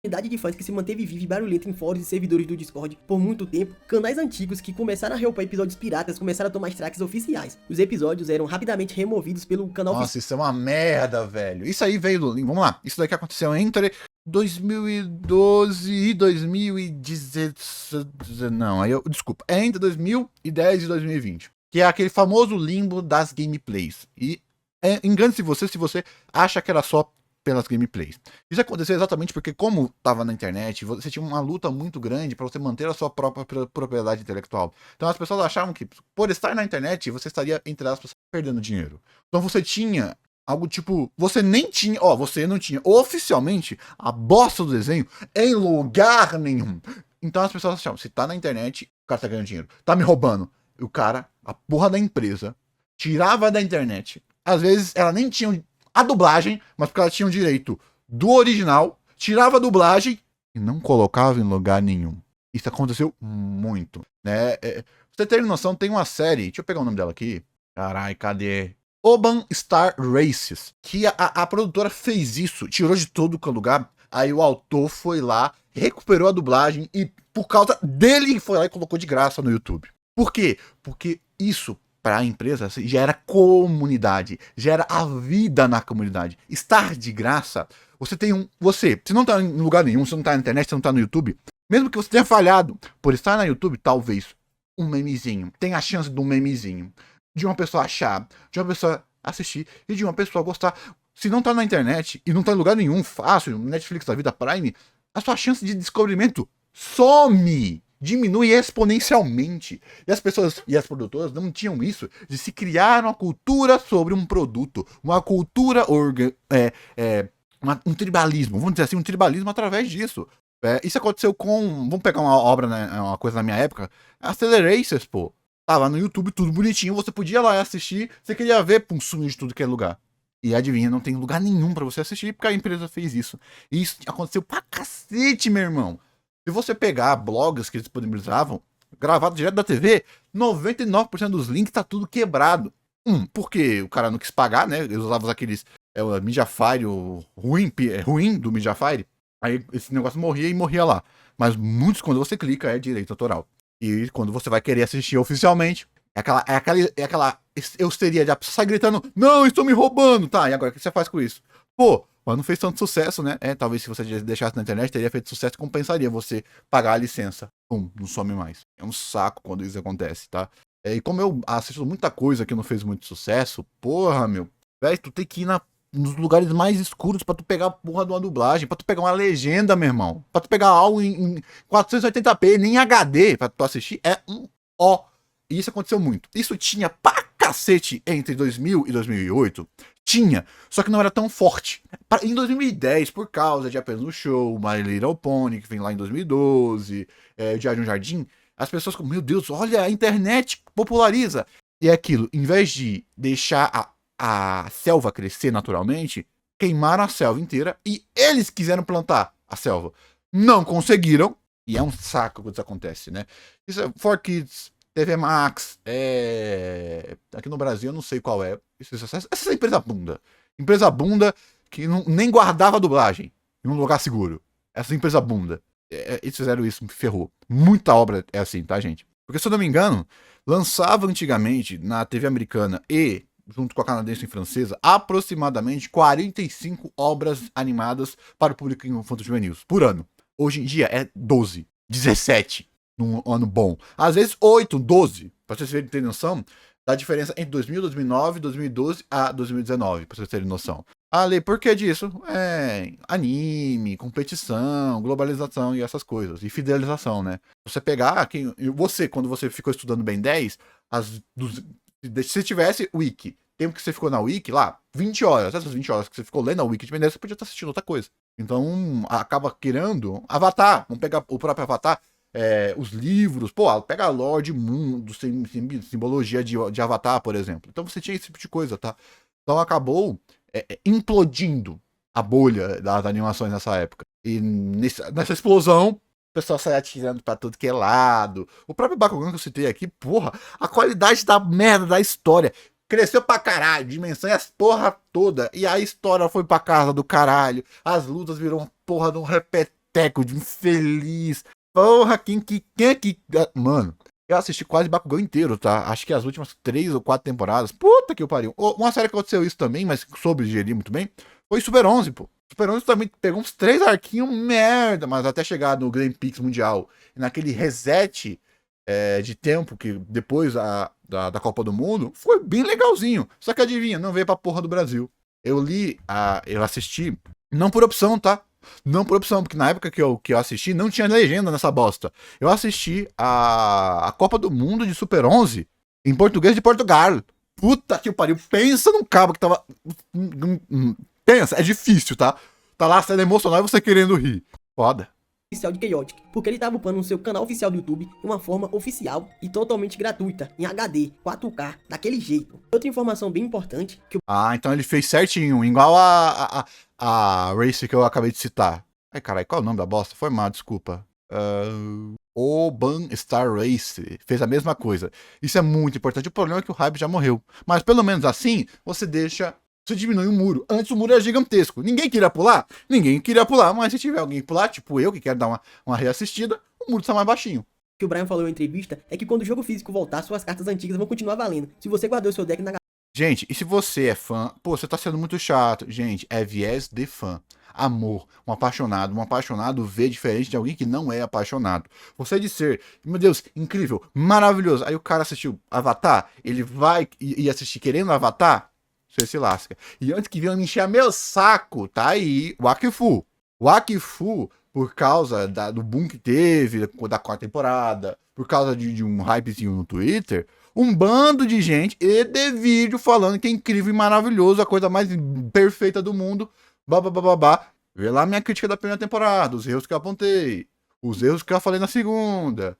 Comunidade de fãs que se manteve viva e barulhenta em fóruns e servidores do Discord por muito tempo, canais antigos que começaram a reupar episódios piratas começaram a tomar strikes oficiais. Os episódios eram rapidamente removidos pelo canal Nossa, isso é uma merda, velho. Isso aí veio do... Vamos lá. Isso daqui aconteceu entre 2012 e 2017... Não, aí eu... Desculpa. É entre 2010 e 2020. Que é aquele famoso limbo das gameplays. E engane-se você se você acha que era só pelas gameplays. Isso aconteceu exatamente porque, como estava na internet, você tinha uma luta muito grande para você manter a sua própria propriedade intelectual. Então as pessoas achavam que, por estar na internet, você estaria, entre aspas, perdendo dinheiro. Então você tinha algo tipo, você nem tinha, você não tinha oficialmente a bosta do desenho em lugar nenhum. Então as pessoas achavam, se tá na internet, o cara tá ganhando dinheiro, tá me roubando. E o cara, a porra da empresa, tirava da internet. Às vezes ela nem tinha a dublagem, mas porque ela tinha o direito do original, tirava a dublagem e não colocava em lugar nenhum. Isso aconteceu muito, né? Pra você ter noção, tem uma série, deixa eu pegar o nome dela aqui. Carai, cadê? Oban Star Races, que a produtora fez isso, tirou de todo lugar, aí o autor foi lá, recuperou a dublagem e por causa dele foi lá e colocou de graça no YouTube. Por quê? Porque isso para a empresa gera comunidade, gera a vida na comunidade. Estar de graça, você não tá em lugar nenhum, você não tá na internet, você não tá no YouTube, mesmo que você tenha falhado por estar na YouTube, talvez um memezinho, tem a chance de um memezinho, de uma pessoa achar, de uma pessoa assistir e de uma pessoa gostar. Se não tá na internet e não tá em lugar nenhum, fácil, Netflix da vida, Prime, a sua chance de descobrimento some, diminui exponencialmente. E as pessoas e as produtoras não tinham isso de se criar uma cultura sobre um produto, uma cultura um tribalismo, vamos dizer assim, um tribalismo através disso. Isso aconteceu com, vamos pegar uma obra, né, uma coisa da minha época, Acceleracers, pô. Tava no YouTube, tudo bonitinho, você podia ir lá assistir, você queria ver, pum, sumiu de tudo que é lugar. E adivinha, não tem lugar nenhum pra você assistir, porque a empresa fez isso. E isso aconteceu pra cacete, meu irmão. Se você pegar blogs que eles disponibilizavam, gravado direto da TV, 99% dos links tá tudo quebrado. Porque o cara não quis pagar, né? Eles usavam aqueles o Mediafire, o ruim do Mediafire. Aí esse negócio morria e morria lá. Mas muitos, quando você clica, é direito autoral. E quando você vai querer assistir oficialmente, é aquela eusteria de a pessoa sai gritando, não, estou me roubando, tá? E agora o que você faz com isso? Pô, mas não fez tanto sucesso, né? Talvez se você deixasse na internet, teria feito sucesso, compensaria você pagar a licença. Pum, não some mais. É um saco quando isso acontece, tá? E como eu assisto muita coisa que não fez muito sucesso, porra, meu, velho, tu tem que ir nos lugares mais escuros pra tu pegar a porra de uma dublagem, pra tu pegar uma legenda, meu irmão. Pra tu pegar algo em 480p, nem HD, pra tu assistir, é um ó. E isso aconteceu muito. Isso tinha pra cacete entre 2000 e 2008. Tinha, só que não era tão forte. Em 2010, por causa de Apenas no Show, My Little Pony, que vem lá em 2012, Diário de um Jardim, as pessoas como, meu Deus, olha, a internet populariza. E é aquilo, em vez de deixar a selva crescer naturalmente, queimaram a selva inteira e eles quiseram plantar a selva. Não conseguiram, e é um saco quando isso acontece, né? Isso é 4Kids, TV Max, aqui no Brasil eu não sei qual é. Essa é empresa bunda. Empresa bunda que nem guardava a dublagem em um lugar seguro. Essa empresa bunda. Eles fizeram isso, me ferrou. Muita obra é assim, tá, gente? Porque, se eu não me engano, lançava antigamente na TV americana e junto com a canadense e francesa, aproximadamente 45 obras animadas para o público infanto-juvenil por ano. Hoje em dia é 12, 17 num ano bom. Às vezes 8, 12, para vocês terem noção da diferença entre 2000, 2009, 2012 a 2019, para vocês terem noção. Ale, por que disso? Anime, competição, globalização e essas coisas. E fidelização, né? Você pegar, quando você ficou estudando Ben 10, se tivesse Wiki, tempo que você ficou na Wiki lá, 20 horas, essas 20 horas que você ficou lendo a Wiki de Ben 10, você podia estar assistindo outra coisa. Então, acaba querendo Avatar, vamos pegar o próprio Avatar, os livros, pega a lore de mundo, simbologia de Avatar, por exemplo. Então você tinha esse tipo de coisa, tá? Então acabou implodindo a bolha das animações nessa época. E nessa explosão, o pessoal sai atirando pra tudo que é lado. O próprio Bakugan que eu citei aqui, porra, a qualidade da merda da história cresceu pra caralho, dimensão e as porra toda. E a história foi pra casa do caralho. As lutas viram uma porra de um teco de infeliz. Porra, quem é que... Mano, eu assisti quase Bakugou inteiro, tá? Acho que as últimas 3 ou 4 temporadas. Puta que eu pariu. Uma série que aconteceu isso também, mas soube digerir muito bem, foi Super 11, pô. Super 11 também pegou uns 3 arquinhos merda, mas até chegar no Grand Prix Mundial, naquele reset de tempo que depois da Copa do Mundo, foi bem legalzinho. Só que adivinha, não veio pra porra do Brasil. Eu assisti, não por opção, tá? Não por opção, porque na época que eu assisti, não tinha legenda nessa bosta. Eu assisti a Copa do Mundo de Super 11 em português de Portugal. Puta que pariu. Pensa num cabo que tava... Pensa, é difícil, tá? Tá lá sendo emocional e você querendo rir. Foda. Oficial de Chaotic, porque ele tava upando no seu canal oficial do YouTube de uma forma oficial e totalmente gratuita, em HD, 4K, daquele jeito. Outra informação bem importante, que o Então ele fez certinho, igual a Race que eu acabei de citar. Ai, caralho, qual é o nome da bosta? Foi mal, desculpa. Oban Star Race fez a mesma coisa. Isso é muito importante. O problema é que o hype já morreu. Mas pelo menos assim, você diminui o muro. Antes o muro era gigantesco. Ninguém queria pular? Ninguém queria pular. Mas se tiver alguém pular, tipo eu, que quero dar uma reassistida, o muro tá mais baixinho. que o Brian falou em entrevista é que quando o jogo físico voltar, suas cartas antigas vão continuar valendo. Se você guardou seu deck na Gente, e se você é fã, pô, você tá sendo muito chato. Gente, é viés de fã. Amor, um apaixonado vê diferente de alguém que não é apaixonado. Você de ser, meu Deus, incrível, maravilhoso. Aí o cara assistiu Avatar, ele vai e assistir querendo Avatar, você se lasca. E antes que venham me encher meu saco, tá aí o Akifu. O Akifu, por causa do boom que teve, da 4ª temporada, por causa de um hypezinho no Twitter, um bando de gente e de vídeo falando que é incrível e maravilhoso, a coisa mais perfeita do mundo, babá. Vê lá minha crítica da 1ª temporada, os erros que eu apontei, os erros que eu falei na 2ª.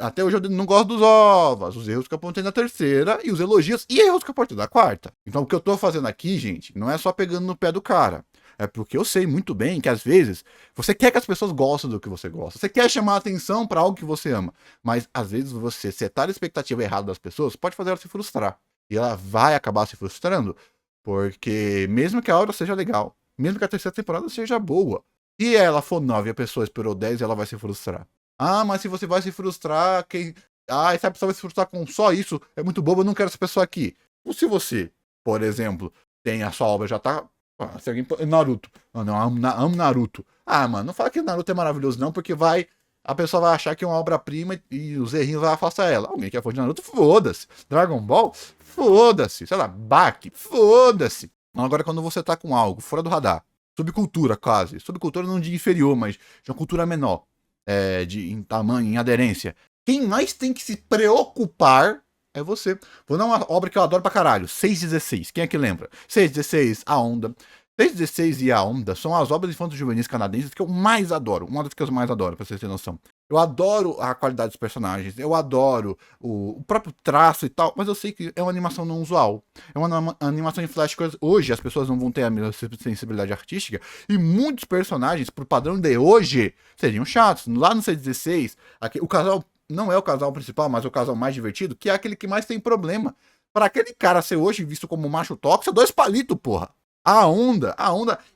Até hoje eu não gosto dos ovos, os erros que eu apontei na 3ª e os elogios e erros que eu apontei na 4ª. Então o que eu tô fazendo aqui, gente, não é só pegando no pé do cara. É porque eu sei muito bem que às vezes você quer que as pessoas gostem do que você gosta. Você quer chamar a atenção para algo que você ama. Mas às vezes você setar a expectativa errada das pessoas pode fazer ela se frustrar. E ela vai acabar se frustrando porque mesmo que a obra seja legal, mesmo que a 3ª temporada seja boa, e ela for 9 e a pessoa esperou 10, ela vai se frustrar. Ah, mas se você vai se frustrar, essa pessoa vai se frustrar com só isso, é muito bobo, eu não quero essa pessoa aqui. Ou se você, por exemplo, tem a sua obra já tá... se alguém... Naruto. Não, amo Naruto. Mano, não fala que Naruto é maravilhoso não, porque a pessoa vai achar que é uma obra-prima e os errinhos vai afastar ela. Alguém que é fã de Naruto, foda-se. Dragon Ball, foda-se. Sei lá, Baki, foda-se. Agora, quando você tá com algo fora do radar, subcultura quase, subcultura não de inferior, mas de uma cultura menor, em tamanho, em aderência, quem mais tem que se preocupar é você. Vou dar uma obra que eu adoro pra caralho, 616. Quem é que lembra? 616, A Onda. 616 e A Onda são as obras infanto-juvenis canadenses que eu mais adoro. Uma das que eu mais adoro, pra vocês terem noção. Eu adoro a qualidade dos personagens, eu adoro o próprio traço e tal, mas eu sei que é uma animação não usual. É uma animação em flash. Hoje as pessoas não vão ter a mesma sensibilidade artística e muitos personagens, pro padrão de hoje, seriam chatos. Lá no 616, o casal não é o casal principal, mas é o casal mais divertido, que é aquele que mais tem problema. Para aquele cara ser hoje visto como macho tóxico, é 2 palitos, porra. A onda,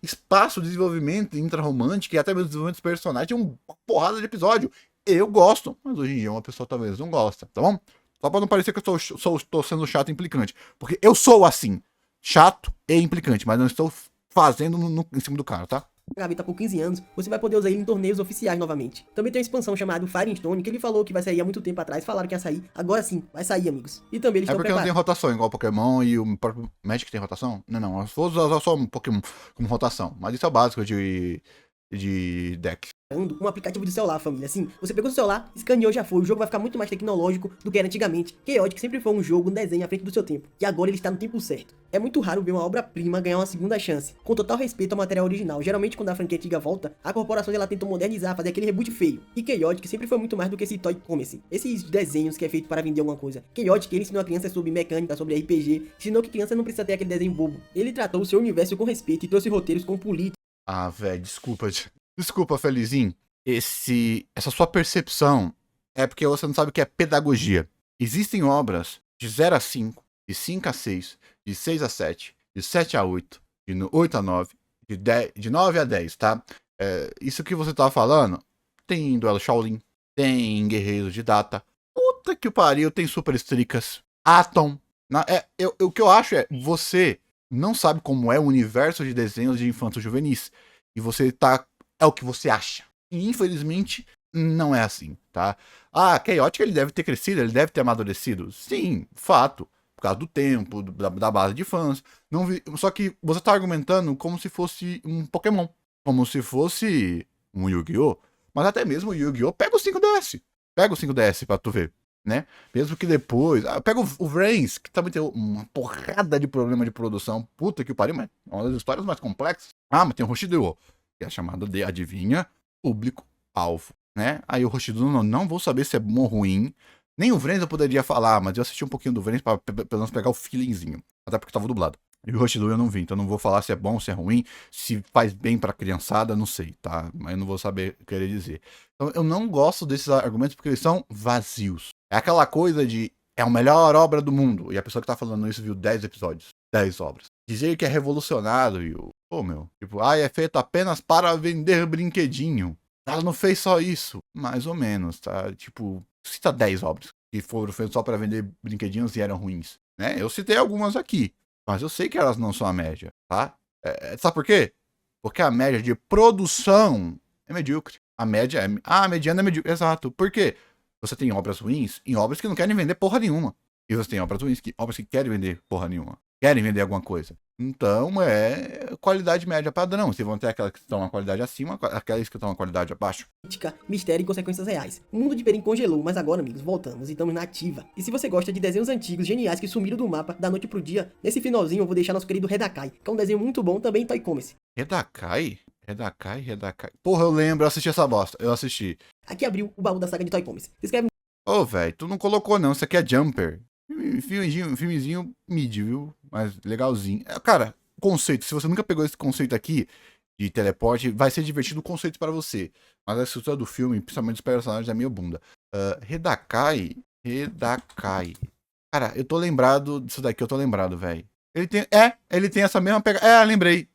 espaço de desenvolvimento intrarromântico e até mesmo desenvolvimento dos personagens, tem uma porrada de episódio. Eu gosto, mas hoje em dia uma pessoa talvez não gosta, tá bom? Só pra não parecer que eu estou sendo chato e implicante. Porque eu sou assim, chato e implicante, mas não estou fazendo em cima do cara, tá? gaveta por 15 anos, você vai poder usar ele em torneios oficiais novamente. Também tem uma expansão chamada Firestone, que ele falou que vai sair há muito tempo atrás, falaram que ia sair, agora sim, vai sair, amigos. E também eles estão porque não tem rotação, igual o Pokémon e o próprio Magic tem rotação? Não, eu vou usar só um Pokémon como rotação, mas isso é o básico de deck. Um aplicativo de celular, família. Assim, você pegou seu celular, escaneou, já foi. O jogo vai ficar muito mais tecnológico do que era antigamente. Chaotic sempre foi um jogo, um desenho à frente do seu tempo. E agora ele está no tempo certo. É muito raro ver uma obra-prima ganhar uma segunda chance, com total respeito ao material original. Geralmente, quando a franquia antiga volta, a corporação ela tenta modernizar, fazer aquele reboot feio. E Chaotic sempre foi muito mais do que esse toy commerce. Esses desenhos que é feito para vender alguma coisa. Chaotic, ele ensinou a criança sobre mecânica, sobre RPG, ensinou que criança não precisa ter aquele desenho bobo. Ele tratou o seu universo com respeito e trouxe roteiros com política. Velho, desculpa, Felizinho. Essa sua percepção é porque você não sabe o que é pedagogia. Existem obras de 0 a 5, de 5 a 6, de 6 a 7, de 7 a 8, de 8 a 9, de 9 a 10, tá? Isso que você tava falando, tem duelo Shaolin, tem Guerreiros de Data. Puta que pariu, tem Super Stricas, Atom. O que eu acho é, você não sabe como é o universo de desenhos de infantos juvenis. E você tá. É o que você acha. E infelizmente, não é assim, tá? Chaotic ele deve ter crescido, ele deve ter amadurecido. Sim, fato. Por causa do tempo, da base de fãs. Só que você tá argumentando como se fosse um Pokémon. Como se fosse um Yu-Gi-Oh! Mas até mesmo o Yu-Gi-Oh! Pega o 5DS. Pega o 5DS pra tu ver, né? Mesmo que depois. Pega o Vrains, que também tem uma porrada de problema de produção. Puta que pariu, mas é uma das histórias mais complexas. Mas tem o Hoshido, que é chamado de, adivinha, público-alvo, né? Aí o Hoshido, não vou saber se é bom ou ruim. Nem o Vrains eu poderia falar, mas eu assisti um pouquinho do Vrains pra pelo menos pegar o feelingzinho. Até porque tava dublado. E o Hoshido eu não vi, então não vou falar se é bom, se é ruim, se faz bem pra criançada, não sei, tá? Mas eu não vou saber querer dizer. Então eu não gosto desses argumentos porque eles são vazios. É aquela coisa de é a melhor obra do mundo. E a pessoa que tá falando isso viu 10 episódios, 10 obras. Dizer que é revolucionário e o... Pô, meu. Tipo, é feito apenas para vender brinquedinho. Ela não fez só isso. Mais ou menos, tá? Tipo, cita 10 obras que foram feitas só para vender brinquedinhos e eram ruins, né? Eu citei algumas aqui. Mas eu sei que elas não são a média, tá? Sabe por quê? Porque a média de produção é medíocre. A média é... a mediana é medíocre. Exato. Por quê? Você tem obras ruins em obras que não querem vender porra nenhuma. E você tem obras ruins obras que querem vender porra nenhuma. Querem vender alguma coisa. Então é qualidade média padrão. Vocês vão ter aquelas que estão uma qualidade acima, aquelas que estão uma qualidade abaixo. Política, mistério e consequências reais. O mundo de Perin congelou, mas agora, amigos, voltamos e estamos na ativa. E se você gosta de desenhos antigos, geniais que sumiram do mapa da noite pro dia, nesse finalzinho eu vou deixar nosso querido Redakai, que é um desenho muito bom também em Toy Commerce. Redakai? Porra, eu lembro, eu assisti essa bosta. Eu assisti. Aqui abriu o baú da saga de Toy Commerce. Se inscreve Ô, velho, tu não colocou não, isso aqui é Jumper. Filmezinho mid, viu? Mas legalzinho. Cara, conceito, se você nunca pegou esse conceito aqui de teleporte, vai ser divertido o conceito para você. Mas a estrutura do filme, principalmente os personagens, é meio bunda. Redakai. Cara, eu tô lembrado disso daqui, eu tô lembrado, velho. Ele tem essa mesma pegada. Lembrei.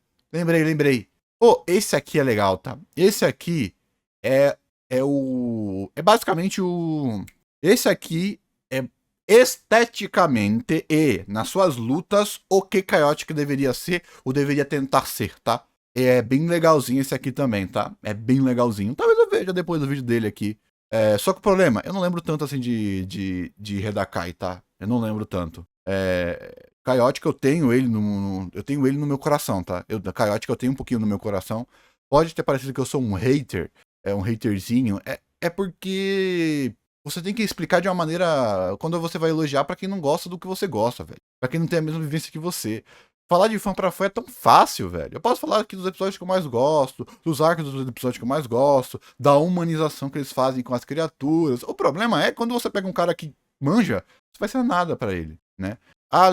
Pô, esse aqui é legal, tá? Esse aqui é basicamente o... Esse aqui é esteticamente e nas suas lutas o que Chaotic deveria ser ou deveria tentar ser, tá? É bem legalzinho esse aqui também, tá? É bem legalzinho. Talvez eu veja depois do vídeo dele aqui. Só que o problema, eu não lembro tanto assim de Redakai, tá? Eu não lembro tanto. Chaotic eu tenho ele no meu coração, tá? Chaotic eu tenho um pouquinho no meu coração. Pode ter parecido que eu sou um hater, um haterzinho. É porque você tem que explicar de uma maneira quando você vai elogiar pra quem não gosta do que você gosta, velho. Pra quem não tem a mesma vivência que você. Falar de fã pra fã é tão fácil, velho. Eu posso falar aqui dos episódios que eu mais gosto, dos arcos dos episódios que eu mais gosto, da humanização que eles fazem com as criaturas. O problema é quando você pega um cara que manja, isso vai ser nada pra ele, né?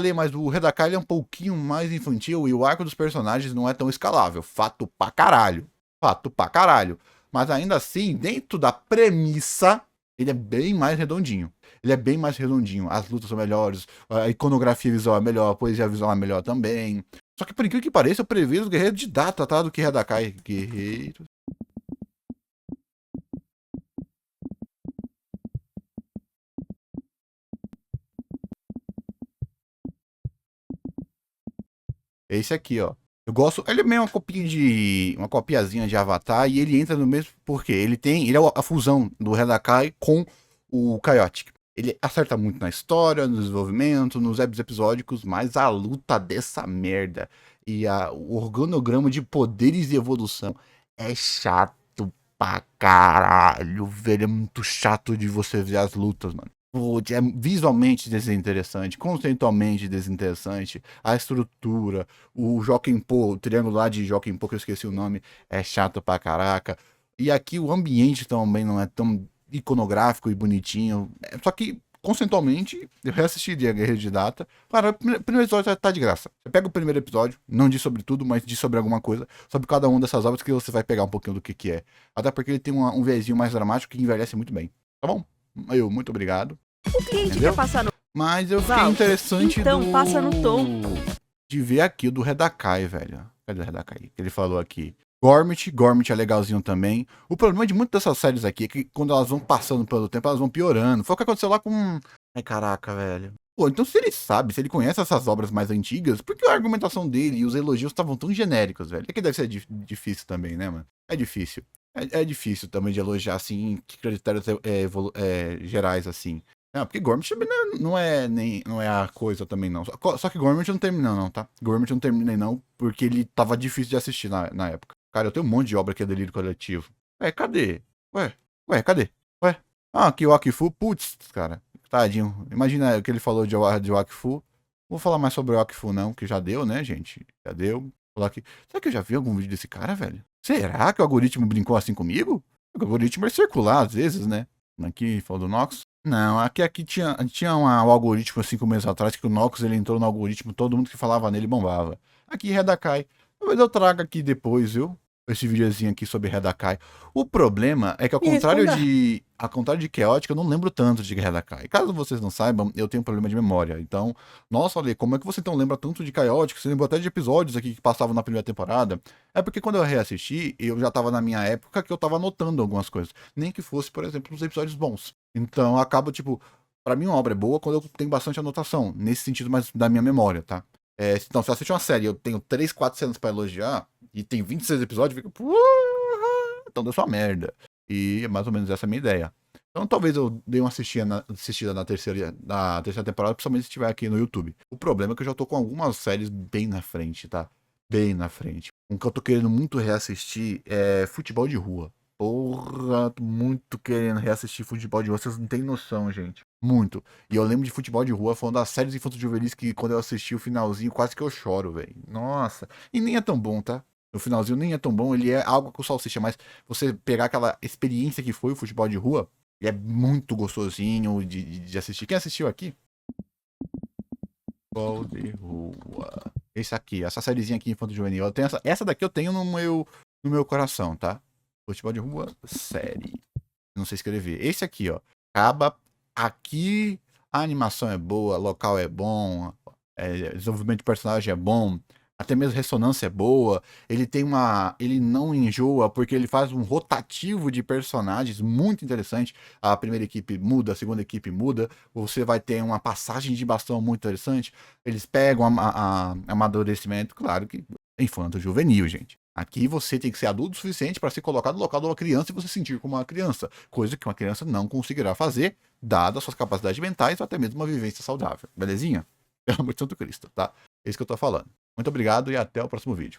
Lê, mas o Redakai ele é um pouquinho mais infantil e o arco dos personagens não é tão escalável. Fato pra caralho. Mas ainda assim, dentro da premissa, ele é bem mais redondinho. As lutas são melhores, a iconografia visual é melhor, a poesia visual é melhor também. Só que por incrível que pareça, eu prefiro os guerreiros de data, tá? Do que Redakai. Guerreiros. Esse aqui, ó. Eu gosto. Ele é meio uma copiazinha de Avatar e ele entra no mesmo. Por quê? Ele é a fusão do Redakai com o Chaotic. Ele acerta muito na história, no desenvolvimento, nos episódicos, mas a luta dessa merda e o organograma de poderes e evolução é chato pra caralho, velho. É muito chato de você ver as lutas, mano. É visualmente desinteressante, conceitualmente desinteressante, a estrutura, o Jokenpô, o triângulo lá de Jokenpô, que eu esqueci o nome, é chato pra caraca. E aqui o ambiente também não é tão iconográfico e bonitinho. Só que, conceitualmente, eu reassistiria a Guerreiro de Data. Cara, o primeiro episódio tá de graça. Você pega o primeiro episódio, não diz sobre tudo, mas diz sobre alguma coisa, sobre cada uma dessas obras que você vai pegar um pouquinho do que é. Até porque ele tem um viésinho mais dramático que envelhece muito bem. Tá bom? Muito obrigado. O cliente Entendeu? quer passar no... Mas eu fiquei Val, interessante então passa no tom. de ver aqui o do Redakai, velho. Cadê o Redakai? Que ele falou aqui. Gormit é legalzinho também. O problema de muitas dessas séries aqui é que quando elas vão passando pelo tempo, elas vão piorando. Foi o que aconteceu lá com... Ai, caraca, velho. Pô, então se ele sabe, se ele conhece essas obras mais antigas, por que a argumentação dele e os elogios estavam tão genéricos, velho? É que deve ser difícil também, né, mano? É difícil. É difícil também de elogiar, assim, que critérios gerais, assim. Não, porque Gormit também não é a coisa também, não. Só que Gormit não terminou, não, tá? Gormit não terminei, não, porque ele tava difícil de assistir na época. Cara, eu tenho um monte de obra que é delírio coletivo. Cadê? Cadê? Ah, aqui o Akifu, putz, cara. Tadinho. Imagina o que ele falou de Wakfu. Vou falar mais sobre o Wakfu, não, que já deu, né, gente? Já deu. Falar aqui. Será que eu já vi algum vídeo desse cara, velho? Será que o algoritmo brincou assim comigo? O algoritmo é circular, às vezes, né? Aqui, falou do Nox. Não, aqui tinha um algoritmo 5 meses atrás que o Nox ele entrou no algoritmo, todo mundo que falava nele bombava. Aqui, Redakai. Talvez eu traga aqui depois, viu? Esse videozinho aqui sobre Redakai. O problema é que, Me responda. ao contrário de Chaotic, eu não lembro tanto de Redakai. Caso vocês não saibam, eu tenho um problema de memória. Então, nossa, olha, como é que você então lembra tanto de Chaotic? Você lembrou até de episódios aqui que passavam na primeira temporada. É porque quando eu reassisti, eu já tava na minha época que eu tava anotando algumas coisas. Nem que fosse, por exemplo, uns episódios bons. Então, acaba, tipo, pra mim uma obra é boa quando eu tenho bastante anotação. Nesse sentido, mas da minha memória, tá? Então, se eu assistir uma série e eu tenho 3, 4 cenas pra elogiar, e tem 26 episódios, fica. "Porra!" Então deu sua merda. E é mais ou menos essa a minha ideia. Então talvez eu dê uma assistida na terceira temporada, principalmente se estiver aqui no YouTube. O problema é que eu já tô com algumas séries bem na frente, tá? Bem na frente. Um que eu tô querendo muito reassistir é Futebol de Rua. Porra, tô muito querendo reassistir Futebol de Rua. Vocês não têm noção, gente. Muito. E eu lembro de Futebol de Rua, foi uma das séries infanto-juvenis que quando eu assisti o finalzinho, quase que eu choro, velho. Nossa. E nem é tão bom, tá? O finalzinho nem é tão bom, ele é algo com o salsicha, mas você pegar aquela experiência que foi o futebol de rua, ele é muito gostosinho de assistir. Quem assistiu aqui? Futebol de rua. Esse aqui, essa sériezinha aqui, Infanto Juvenil. Eu tenho essa daqui eu tenho no meu coração, tá? Futebol de rua, série. Não sei escrever. Esse aqui, ó. Acaba aqui. A animação é boa, local é bom, desenvolvimento de personagem é bom, até mesmo ressonância é boa. Ele não enjoa porque ele faz um rotativo de personagens muito interessante. A primeira equipe muda, a segunda equipe muda. Você vai ter uma passagem de bastão muito interessante. Eles pegam amadurecimento, claro que infanto juvenil, gente. Aqui você tem que ser adulto o suficiente para se colocar no local de uma criança e você sentir como uma criança, coisa que uma criança não conseguirá fazer, dadas suas capacidades mentais ou até mesmo uma vivência saudável. Belezinha? Pelo amor de Santo Cristo, tá? É isso que eu tô falando. Muito obrigado e até o próximo vídeo.